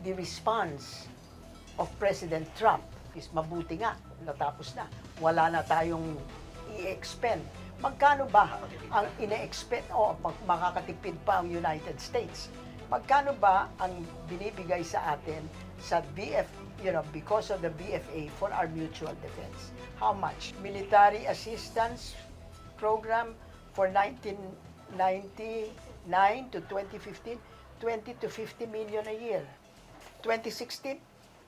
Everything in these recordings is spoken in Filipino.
the response of President Trump is mabuti nga, natapos na. Wala na tayong i-expend. Magkano ba ang ine-expend o makakatipid pa ang United States? Magkano ba ang binibigay sa atin sa because of the VFA for our mutual defense? How much? Military assistance program for 1999 to 2015, 20 to 50 million a year. 2016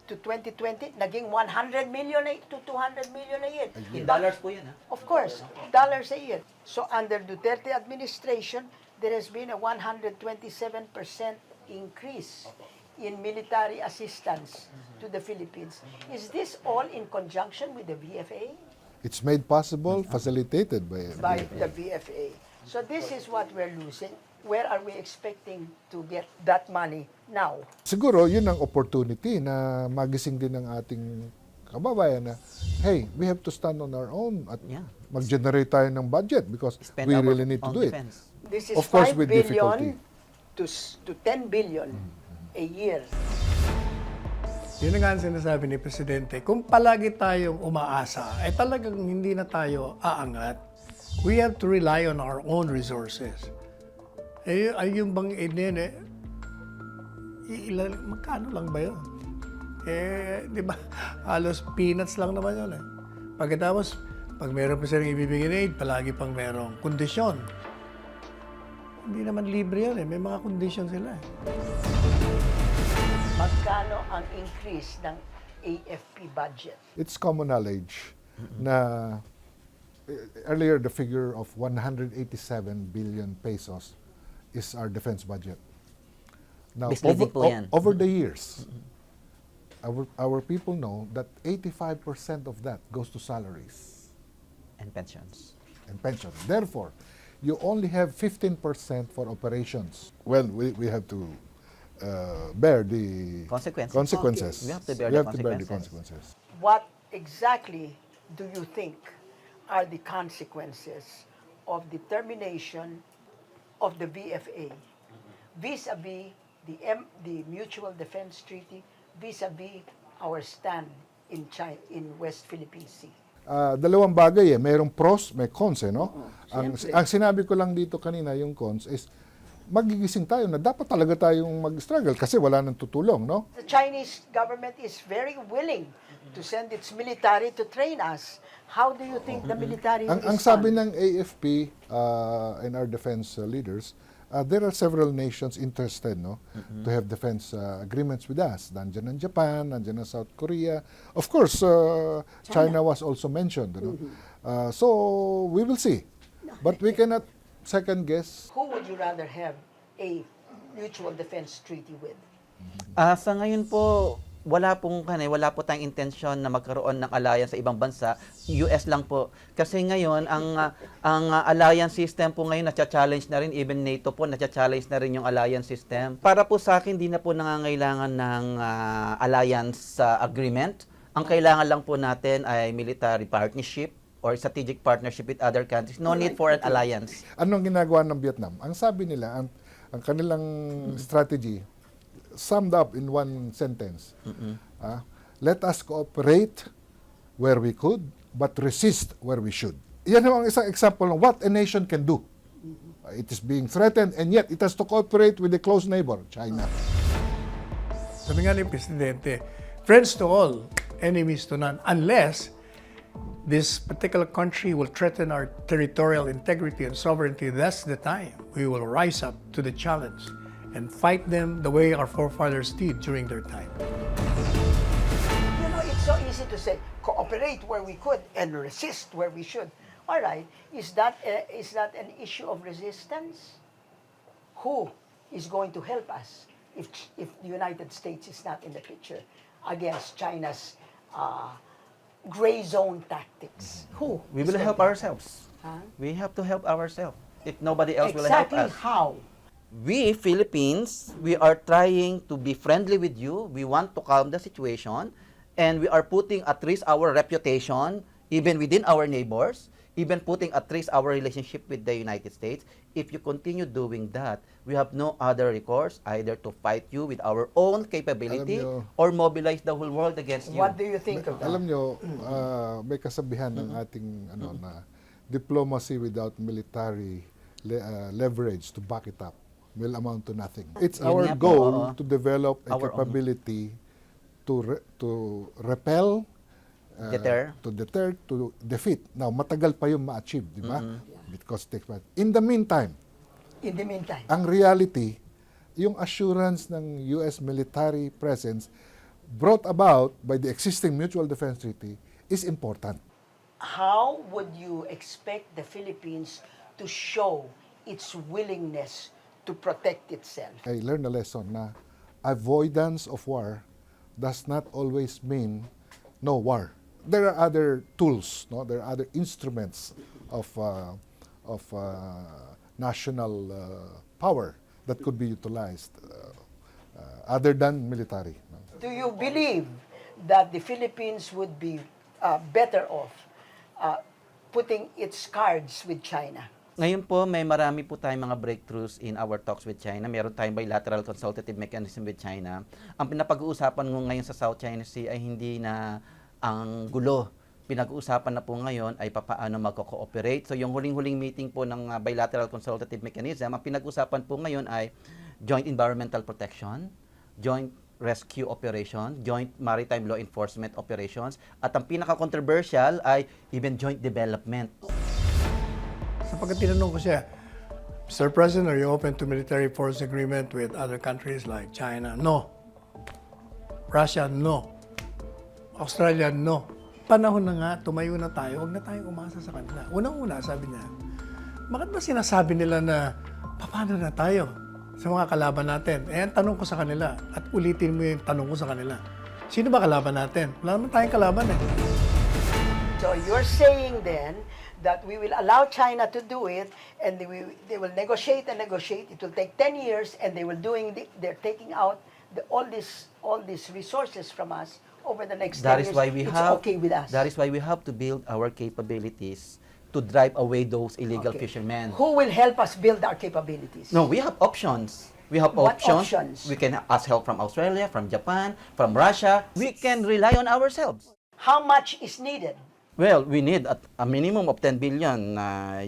to 2020, naging 100 million to 200 million a year. In dollars po yan, ha? Of course, dollars a year. So under Duterte administration, there has been a 127% increase in military assistance to the Philippines. Is this all in conjunction with the VFA? It's made possible, facilitated by The VFA. So this is what we're losing. Where are we expecting to get that money now? Siguro, yun ang opportunity na magising din ng ating kababayan na, hey, we have to stand on our own at mag-generate tayo ng budget because Spend we our really need to own do defense. it. This is Of course, 5 with difficulty. billion to 10 billion a year. Yun nga ang sinasabi ni Presidente, kung palagi tayong umaasa, ay talagang hindi na tayo aangat. We have to rely on our own resources. Ay yung bang magkano lang ba yun? Di ba, halos peanuts lang naman yun eh. Pagkatapos, pag meron pa silang ibibigay na aid, palagi pang merong kondisyon. Hindi naman libre yun eh, may mga kondisyon sila eh. Magkano ang increase ng AFP budget? It's common knowledge na earlier the figure of 187 billion pesos is our defense budget. Now, Misleading po yan. over the years, our people know that 85% of that goes to salaries And pensions. and pensions. Therefore, you only have 15% for operations. Well, we have to bear the Consequences. We have to bear the consequences. What exactly do you think are the consequences of the termination of the VFA vis-a-vis the Mutual Defense Treaty, vis-a-vis our stand in West Philippine Sea? Dalawang bagay eh. Mayroong pros, may cons eh, no? Siyempre. Ang sinabi ko lang dito kanina, yung cons is magigising tayo na dapat talaga tayong mag-struggle kasi wala nang tutulong, no? The Chinese government is very willing to send its military to train us. How do you think the military will Ang sabi ng AFP and our defense leaders, there are several nations interested, no, to have defense agreements with us. Nandiyan ang Japan, nandiyan ang South Korea. Of course, China was also mentioned, you know. So we will see. But we cannot second guess. Who would you rather have a mutual defense treaty with? Sa ngayon po, wala po tayong intensyon na magkaroon ng alliance sa ibang bansa. US lang po. Kasi ngayon, ang alliance system po ngayon na-challenge na rin. Even NATO po, na-challenge na rin yung alliance system. Para po sa akin, di na po nangangailangan ng alliance agreement. Ang kailangan lang po natin ay military partnership or strategic partnership with other countries. No need for an alliance. Anong ginagawa ng Vietnam? Ang sabi nila, ang kanilang strategy, summed up in one sentence. Let us cooperate where we could, but resist where we should. Yan ang isang example ng what a nation can do. It is being threatened and yet it has to cooperate with a close neighbor, China. Sabi nga ni Presidente, friends to all, enemies to none, unless this particular country will threaten our territorial integrity and sovereignty. That's the time we will rise up to the challenge and fight them the way our forefathers did during their time. You know, it's so easy to say, cooperate where we could and resist where we should. All right, is that an issue of resistance? Who is going to help us if the United States is not in the picture against China's gray zone tactics? Who? We is will going help to- ourselves. Huh? We have to help ourselves. If nobody else will help Exactly us. how? We, Philippines, we are trying to be friendly with you. We want to calm the situation. And we are putting at risk our reputation, even within our neighbors, even putting at risk our relationship with the United States. If you continue doing that, we have no other recourse either to fight you with our own capability Alam nyo, or mobilize the whole world against you. What do you think of that? Alam nyo, may kasabihan ng ating na diplomacy without military leverage to back it up will amount to nothing. It's Yun our nga po, goal oo. to develop a Our own. capability to repel, Deter. to defeat. Now, matagal pa yung ma-achieve, di ba? Because it takes time. In the meantime, ang reality, yung assurance ng US military presence brought about by the existing mutual defense treaty is important. How would you expect the Philippines to show its willingness to protect itself? I learned a lesson na avoidance of war does not always mean no war. There are other tools, no? There are other instruments of national power that could be utilized other than military. No? Do you believe that the Philippines would be better off putting its cards with China? Ngayon po, may marami po tayong mga breakthroughs in our talks with China. Meron tayong bilateral consultative mechanism with China. Ang pinapag-uusapan mo ngayon sa South China Sea ay hindi na ang gulo. Pinag-uusapan na po ngayon ay papaano magko-cooperate. So yung huling-huling meeting po ng bilateral consultative mechanism, ang pinag-uusapan po ngayon ay joint environmental protection, joint rescue operation, joint maritime law enforcement operations, at ang pinaka-controversial ay even joint development. Sapagkat tinanong ko siya, Mr. President, are you open to military force agreement with other countries like China? No. Russia, no. Australia, no. Panahon na nga, tumayo na tayo, huwag na tayong umasa sa kanila. Unang-una, sabi niya, bakit ba sinasabi nila na, paano na tayo sa mga kalaban natin? Eh, ang tanong ko sa kanila, at ulitin mo yung tanong ko sa kanila, sino ba kalaban natin? Wala naman tayong kalaban eh. So you're saying then that we will allow China to do it, and they will negotiate and negotiate. It will take 10 years, and they're taking out all these resources from us over the next 10 That is years. why we It's have okay with us. That is why we have to build our capabilities to drive away those illegal Okay. fishermen. Who will help us build our capabilities? No, we have options. We have What options. options? We can ask help from Australia, from Japan, from Russia. We can rely on ourselves. How much is needed? Well, we need a minimum of 10 billion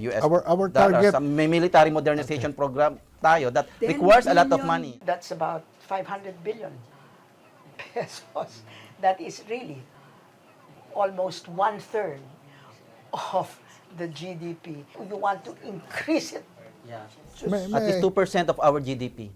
US Our dollars. target- May military modernization program tayo that 10 requires a lot of billion, money. That's about 500 billion pesos. That is really almost 1/3 of the GDP. You want to increase it. Yeah. May- At least may- 2% of our GDP.